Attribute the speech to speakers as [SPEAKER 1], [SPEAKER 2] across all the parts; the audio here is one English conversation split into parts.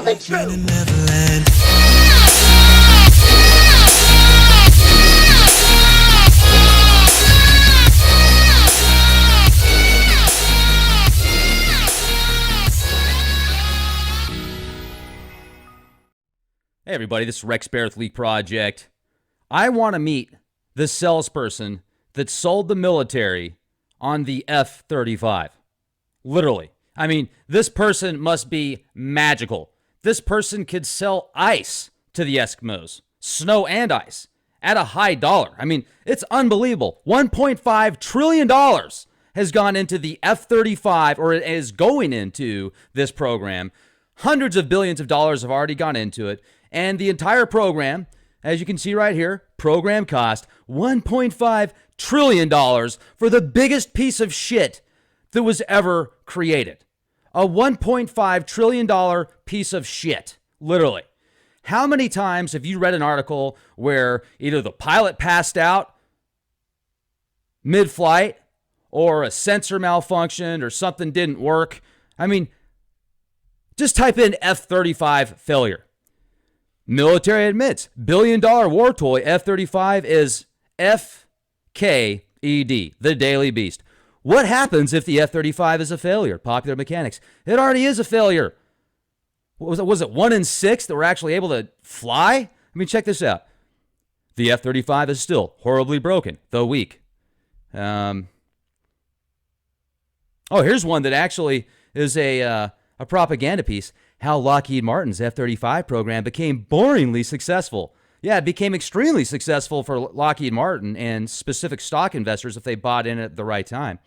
[SPEAKER 1] tell the truth.
[SPEAKER 2] Hey everybody, this is Rex Barrett, Leak Project. I want to meet the salesperson that sold the military on the F-35. Literally. I mean, this person must be magical. This person could sell ice to the Eskimos, snow and ice, at a high dollar. I mean, it's unbelievable. $1.5 trillion has gone into the F-35, or is going into this program. Hundreds of billions of dollars have already gone into it. And the entire program, as you can see right here, program cost $1.5 trillion for the biggest piece of shit that was ever created. A $1.5 trillion piece of shit, literally. How many times have you read an article where either the pilot passed out mid-flight or a sensor malfunctioned or something didn't work? I mean, just type in F-35 failure. Military admits billion-dollar war toy F-35 is FKED, the Daily Beast. What happens if the F-35 is a failure? Popular Mechanics. It already is a failure. Was it 1 in 6 that were actually able to fly? I mean, check this out. The F-35 is still horribly broken, though weak. Here's one that actually is a propaganda piece. How Lockheed Martin's F-35 program became boringly successful. Yeah, it became extremely successful for Lockheed Martin and specific stock investors if they bought in at the right time.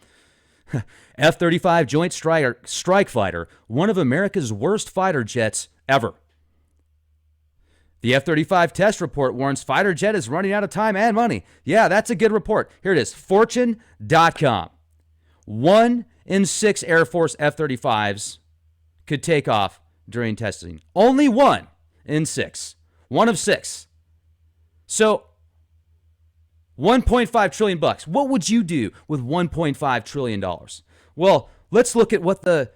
[SPEAKER 2] F-35 Joint Strike Fighter, one of America's worst fighter jets ever. The F-35 test report warns fighter jet is running out of time and money. Yeah, that's a good report. Here it is, Fortune.com. 1 in 6 Air Force F-35s could take off during testing. Only 1 in 6. 1 of 6. So, $1.5 trillion bucks. What would you do with $1.5 trillion? Well, let's look at what the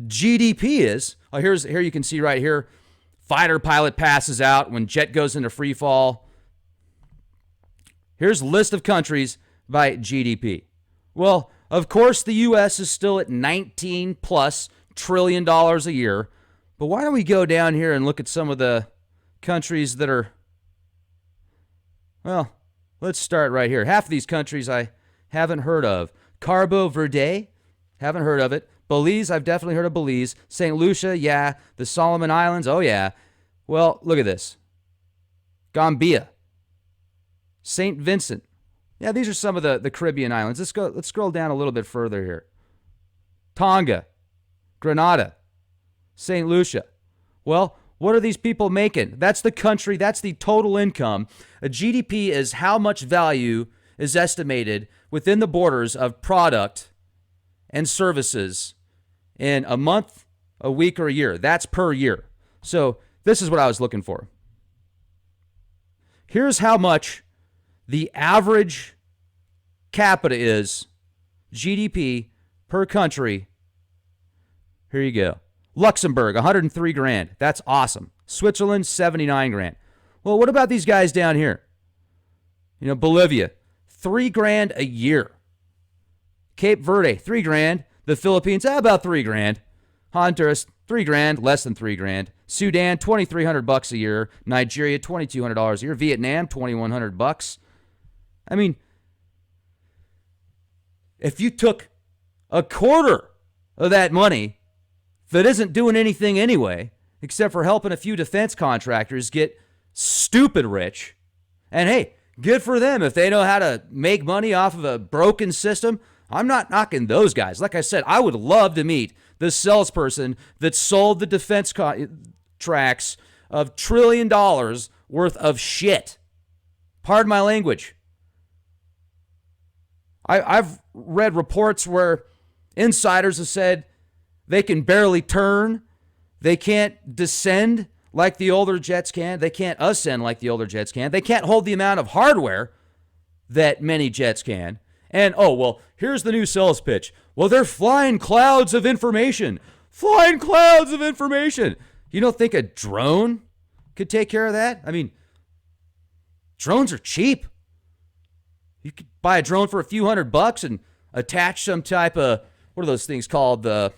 [SPEAKER 2] GDP is. Here you can see right here. Fighter pilot passes out when jet goes into free fall. Here's a list of countries by GDP. Well, of course, the U.S. is still at $19 plus trillion a year. But why don't we go down here and look at some of the countries that are, well, let's start right here. Half of these countries I haven't heard of. Cabo Verde, haven't heard of it. Belize, I've definitely heard of Belize. St. Lucia, yeah. The Solomon Islands, oh yeah. Well, look at this. Gambia. St. Vincent. Yeah, these are some of the Caribbean islands. Let's scroll down a little bit further here. Tonga. Grenada. St. Lucia. Well, what are these people making? That's the country. That's the total income. A GDP is how much value is estimated within the borders of product and services in a month, a week, or a year. That's per year. So this is what I was looking for. Here's how much the average capita is, GDP per country. Here you go. Luxembourg, 103 grand. That's awesome. Switzerland, 79 grand. Well, what about these guys down here? Bolivia, 3 grand a year. Cape Verde, 3 grand. The Philippines, about 3 grand. Honduras, 3 grand, less than 3 grand. Sudan, $2,300 a year. Nigeria, $2,200 a year. Vietnam, $2,100. I mean, if you took a quarter of that money that isn't doing anything anyway, except for helping a few defense contractors get stupid rich. And hey, good for them if they know how to make money off of a broken system. I'm not knocking those guys. Like I said, I would love to meet the salesperson that sold the defense contracts of $1 trillion worth of shit. Pardon my language. I've read reports where insiders have said they can barely turn. They can't descend like the older jets can. They can't ascend like the older jets can. They can't hold the amount of hardware that many jets can. And, here's the new sales pitch. Well, they're flying clouds of information. Flying clouds of information. You don't think a drone could take care of that? I mean, drones are cheap. You could buy a drone for a few $100 and attach some type of, what are those things called? Those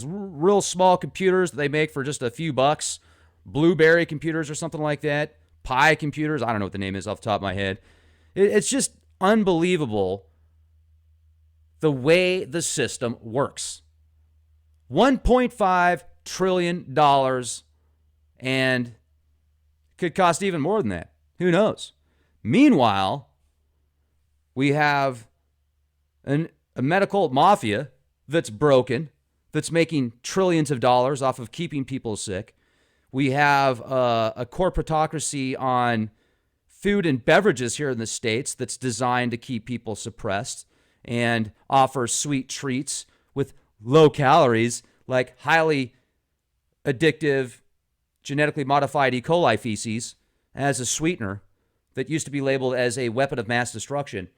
[SPEAKER 2] real small computers that they make for just a few bucks. Blueberry computers or something like that. Pi computers. I don't know what the name is off the top of my head. It's just unbelievable the way the system works. $1.5 trillion and could cost even more than that. Who knows? Meanwhile, we have a medical mafia that's broken, that's making trillions of dollars off of keeping people sick. We have a corporatocracy on food and beverages here in the States that's designed to keep people suppressed and offer sweet treats with low calories, like highly addictive, genetically modified E. coli feces as a sweetener that used to be labeled as a weapon of mass destruction.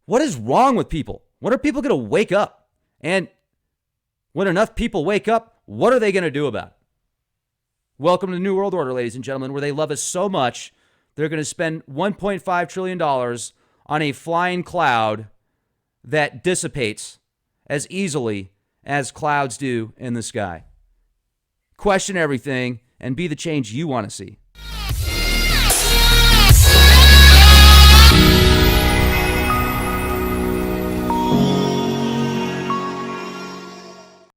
[SPEAKER 2] What is wrong with people? When are people going to wake up? And when enough people wake up, what are they going to do about it? Welcome to the New World Order, ladies and gentlemen, where they love us so much, they're going to spend $1.5 trillion on a flying cloud that dissipates as easily as clouds do in the sky. Question everything and be the change you want to see.